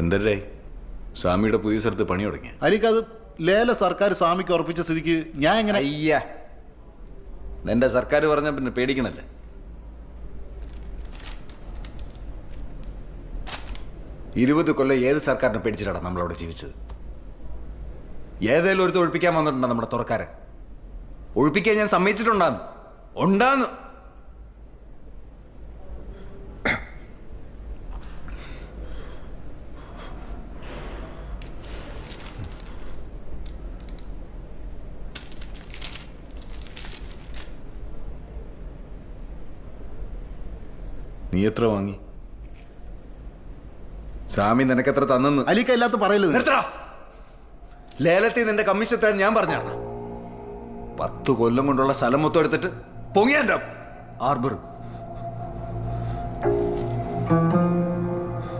എന്തല്ലേ സ്വാമിയുടെ പുതിയ സ്ഥലത്ത് പണി തുടങ്ങി? എനിക്കത് ലേല സർക്കാർ സ്വാമിക്ക് ഉറപ്പിച്ച സ്ഥിതിക്ക് ഞാൻ എങ്ങനെ? അയ്യ, നിന്റെ സർക്കാർ പറഞ്ഞ പിന്നെ പേടിക്കണല്ലേ? ഇരുപത് കൊല്ലം ഏത് സർക്കാരിനെ പേടിച്ചിട്ടാണ് നമ്മളവിടെ ജീവിച്ചത്? ഏതേലും ഒരുത്ത് ഒഴിപ്പിക്കാൻ വന്നിട്ടുണ്ടോ നമ്മുടെ തുറക്കാരൻ? ഒഴിപ്പിക്കാൻ ഞാൻ സമ്മതിച്ചിട്ടുണ്ടാന്ന് ഉണ്ടാന്ന്. നീ എത്ര വാങ്ങി? സ്വാമി നിനക്കെത്ര തന്നെന്ന്? അലിക്ക ഇല്ലാത്ത പറയരുത്. നിർത്തടാ. ലേലത്തിൽ നിന്റെ കമ്മീഷൻ എത്ര ഞാൻ പറഞ്ഞാണ്? 10 കൊല്ലം കൊണ്ടുള്ള സ്ഥലം മൊത്തം എടുത്തിട്ട് പൊങ്ങിയാൻ്റെ ആർബർ.